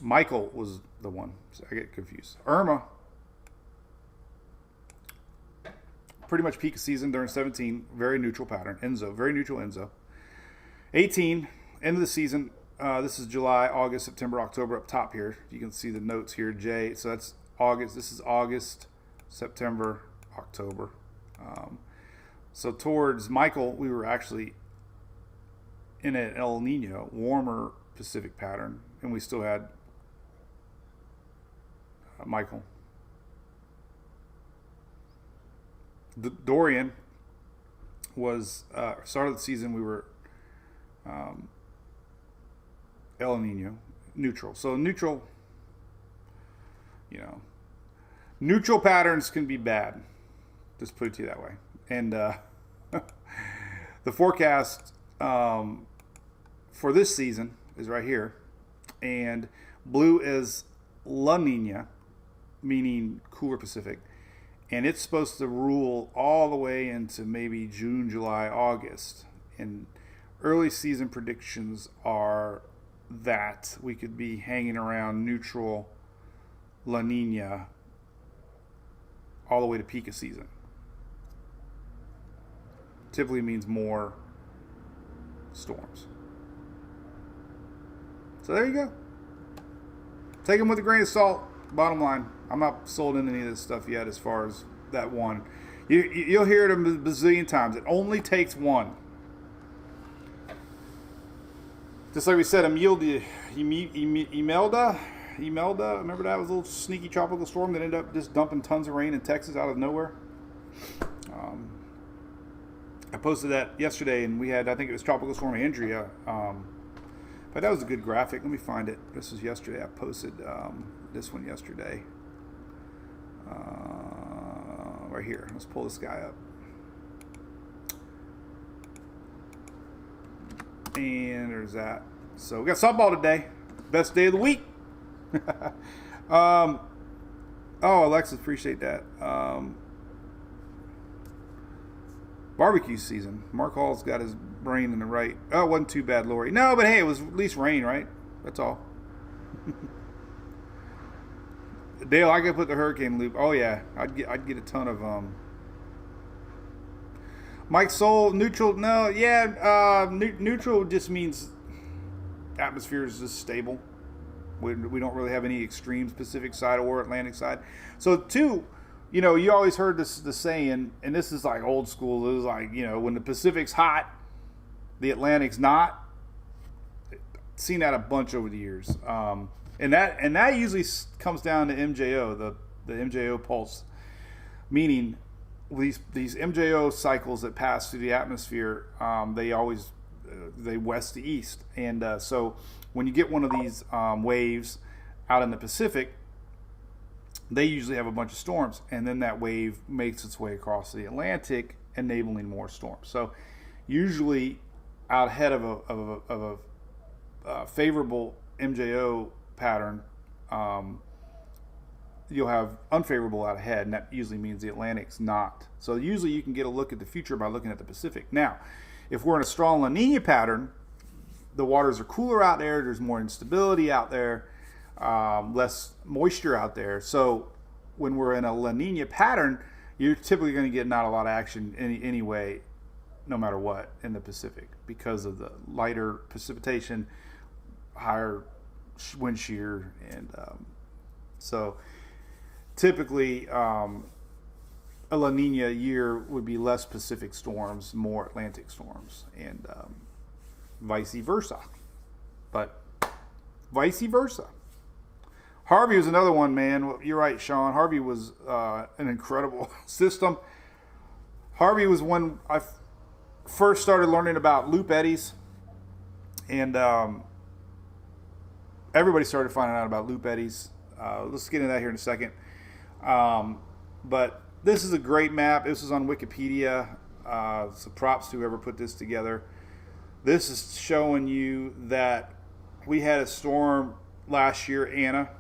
B: Michael was the one. So I get confused. Irma, pretty much peak season during 17. Very neutral pattern. Enzo, very neutral Enzo. 18, end of the season. This is July, August, September, October up top here. You can see the notes here, J. So that's August. This is August, September, October. So towards Michael, we were actually in an El Nino, warmer Pacific pattern, and we still had Michael. Dorian was start of the season. We were El Nino, neutral. So neutral, Neutral patterns can be bad. Just put it to you that way. And the forecast for this season is right here. And blue is La Nina, meaning cooler Pacific. And it's supposed to rule all the way into maybe June, July, August. And early season predictions are that we could be hanging around neutral La Nina all the way to peak of season. Typically means more storms. So there you go. Take them with a grain of salt. Bottom line, I'm not sold into any of this stuff yet as far as that one. You'll hear it a bazillion times. It only takes one. Just like we said, Imelda, remember that was a little sneaky tropical storm that ended up just dumping tons of rain in Texas out of nowhere? I posted that yesterday, and we had, I think it was Tropical Storm Andrea. But that was a good graphic. Let me find it. This was yesterday. I posted this one yesterday. Right here. Let's pull this guy up. And there's that. So we got softball today. Best day of the week. Oh, Alexis, appreciate that. Barbecue season. Mark Hall's got his brain in the right. Oh, it wasn't too bad, Lori. No, but hey, it was at least rain, right? That's all. Dale, I could put the hurricane loop. Oh yeah, I'd get a ton of Mike Soul, neutral. No, yeah, neutral just means atmosphere is just stable. We don't really have any extremes, Pacific side or Atlantic side. So two, you know, you always heard the saying, and this is like old school. It was like, you know, when the Pacific's hot, the Atlantic's not. Seen that a bunch over the years, and that usually comes down to MJO, the MJO pulse, meaning these MJO cycles that pass through the atmosphere, they west to east, and so when you get one of these waves out in the Pacific, they usually have a bunch of storms, and then that wave makes its way across the Atlantic, enabling more storms. So usually out ahead of a favorable MJO pattern, you'll have unfavorable out ahead, and that usually means the Atlantic's not. So usually you can get a look at the future by looking at the Pacific. Now, if we're in a strong La Nina pattern, the waters are cooler out there, there's more instability out there, less moisture out there. So when we're in a La Nina pattern, you're typically going to get not a lot of action anyway, no matter what, in the Pacific, because of the lighter precipitation, higher wind shear, and so typically a La Nina year would be less Pacific storms, more Atlantic storms, and vice versa. But vice versa. Harvey was another one, man. You're right, Sean. Harvey was an incredible system. Harvey was when I first started learning about loop eddies, and everybody started finding out about loop eddies. Let's get into that here in a second. But this is a great map. This is on Wikipedia. So props to whoever put this together. This is showing you that we had a storm last year, Anna.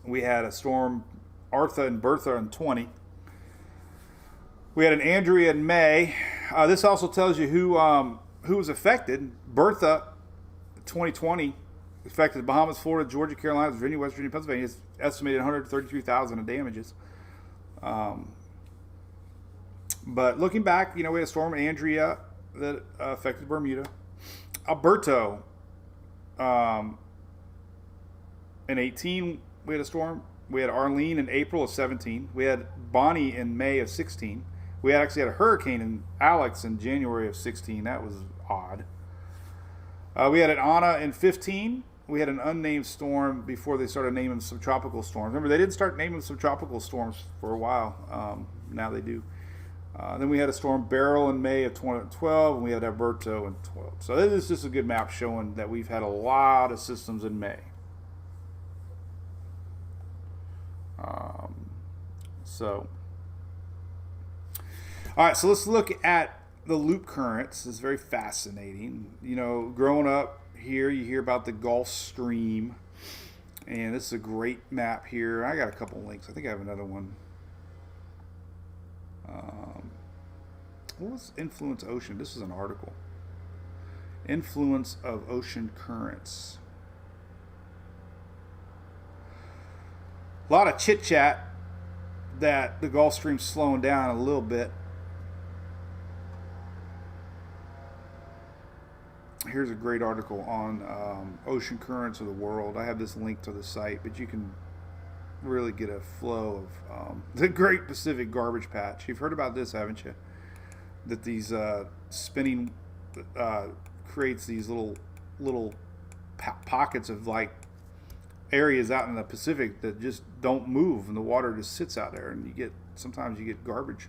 B: We had a storm, Artha and Bertha in 20. We had an Andrea in May. This also tells you who was affected. Bertha, 2020, affected the Bahamas, Florida, Georgia, Carolina, Virginia, West Virginia, Pennsylvania. It's estimated 133,000 in damages. But looking back, you know, we had a storm in Andrea that affected Bermuda. Alberto, in 18, we had a storm. We had Arlene in April of 17. We had Bonnie in May of 16. We actually had a hurricane in Alex in January of 16. That was odd. We had an Anna in 15. We had an unnamed storm before they started naming subtropical storms. Remember, they didn't start naming subtropical storms for a while. Now they do. Then we had a storm Beryl in May of 2012, and we had Alberto in 12. So this is just a good map showing that we've had a lot of systems in May. So, all right, so let's look at the loop currents. It's very fascinating. You know, growing up here, you hear about the Gulf Stream, and this is a great map here. I got a couple links. I think I have another one. What was Influence Ocean? This is an article. Influence of ocean currents. A lot of chit chat that the Gulf Stream's slowing down a little bit. Here's a great article on ocean currents of the world. I have this link to the site, but you can really get a flow of the Great Pacific Garbage Patch. You've heard about this, haven't you? That these spinning creates these little pockets of like areas out in the Pacific that just don't move, and the water just sits out there, and sometimes you get garbage.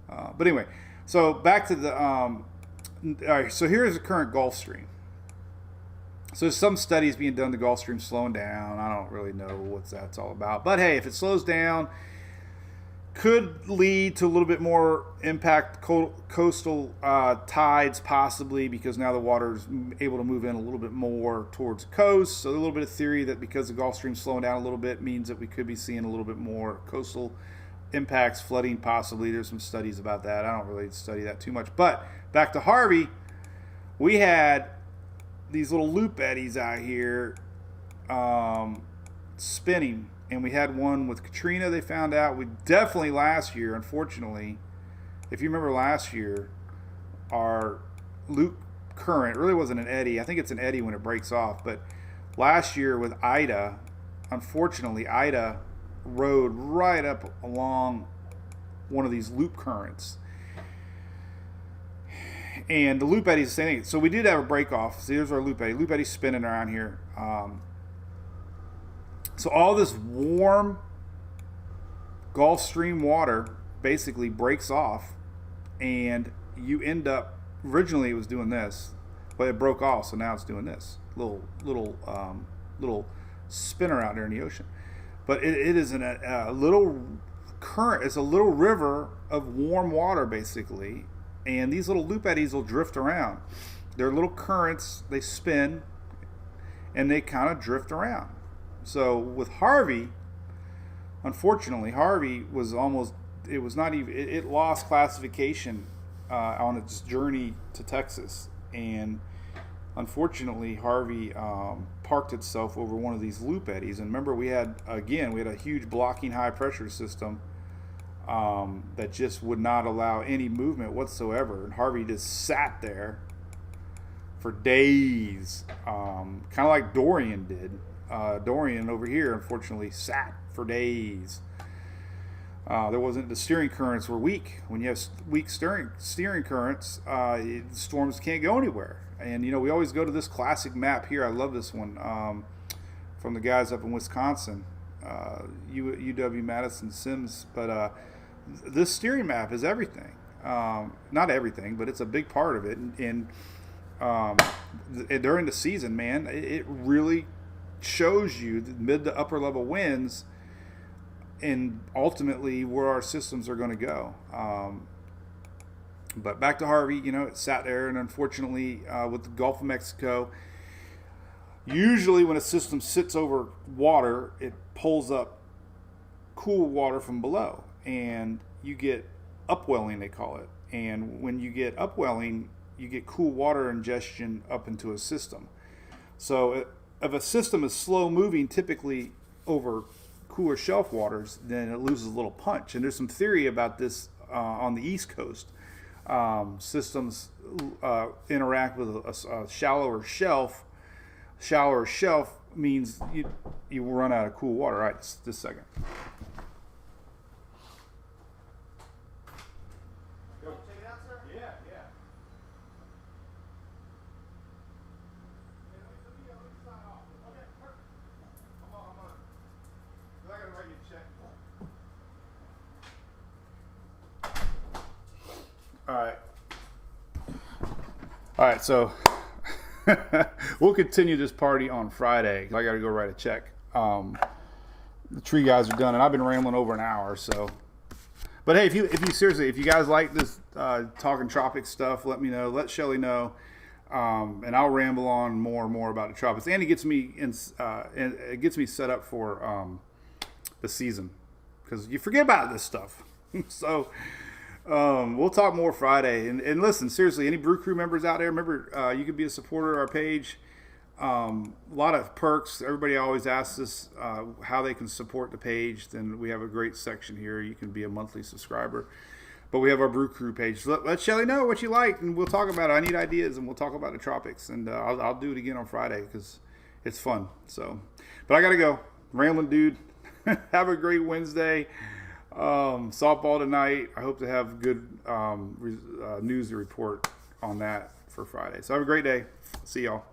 B: But anyway, so back to the all right, so here's the current Gulf Stream. So there's some studies being done, the Gulf Stream slowing down. I don't really know what that's all about. But hey, if it slows down, could lead to a little bit more impact coastal tides possibly, because now the water's able to move in a little bit more towards the coast. So a little bit of theory that because the Gulf Stream's slowing down a little bit means that we could be seeing a little bit more coastal impacts, flooding possibly. There's some studies about that. I don't really study that too much. But back to Harvey, we had these little loop eddies out here spinning, and we had one with Katrina. They found out we definitely last year, unfortunately, if you remember last year, our loop current really wasn't an eddy. I think it's an eddy when it breaks off, but last year with Ida, unfortunately, Ida rode right up along one of these loop currents. And the loop eddy's the same thing. So we did have a break off. So here's our loop eddy. Loop eddy's spinning around here. So all this warm Gulf Stream water basically breaks off, and you end up, originally it was doing this, but it broke off, so now it's doing this little spinner out there in the ocean. But it is a little current. It's a little river of warm water basically, and these little loop eddies will drift around. They're little currents. They spin, and they kind of drift around. So with Harvey, unfortunately, Harvey was almost, it was not even, it lost classification on its journey to Texas. And unfortunately, Harvey parked itself over one of these loop eddies. And remember, we had a huge blocking high pressure system that just would not allow any movement whatsoever. And Harvey just sat there for days, kind of like Dorian did. Dorian over here, unfortunately, sat for days. There wasn't, the steering currents were weak. When you have weak steering currents, storms can't go anywhere. And, you know, we always go to this classic map here. I love this one from the guys up in Wisconsin, UW-Madison Sims. But this steering map is everything. Not everything, but it's a big part of it. And during the season, man, it really shows you the mid to upper level winds and ultimately where our systems are going to go. But back to Harvey, you know, it sat there, and unfortunately with the Gulf of Mexico, usually when a system sits over water, it pulls up cool water from below, and you get upwelling, they call it. And when you get upwelling, you get cool water ingestion up into a system. So if a system is slow moving, typically over cooler shelf waters, then it loses a little punch. And there's some theory about this on the East Coast. Systems interact with a shallower shelf. Shallower shelf means you run out of cool water. All right, just a second. All right, so we'll continue this party on Friday. I got to go write a check. the tree guys are done, and I've been rambling over an hour. So, but hey, if you seriously, if you guys like this talking tropics stuff, let me know. Let Shelly know, and I'll ramble on more and more about the tropics. And it gets me and it gets me set up for the season, because you forget about this stuff. So. We'll talk more Friday. And listen, seriously, any Brew Crew members out there, remember, you can be a supporter of our page. A lot of perks. Everybody always asks us how they can support the page. Then we have a great section here. You can be a monthly subscriber. But we have our Brew Crew page. Let Shelly know what you like, and we'll talk about it. I need ideas, and we'll talk about the tropics. And I'll do it again on Friday because it's fun. So, but I got to go. Rambling dude. Have a great Wednesday. Softball tonight. I hope to have good news to report on that for Friday. So have a great day. See y'all.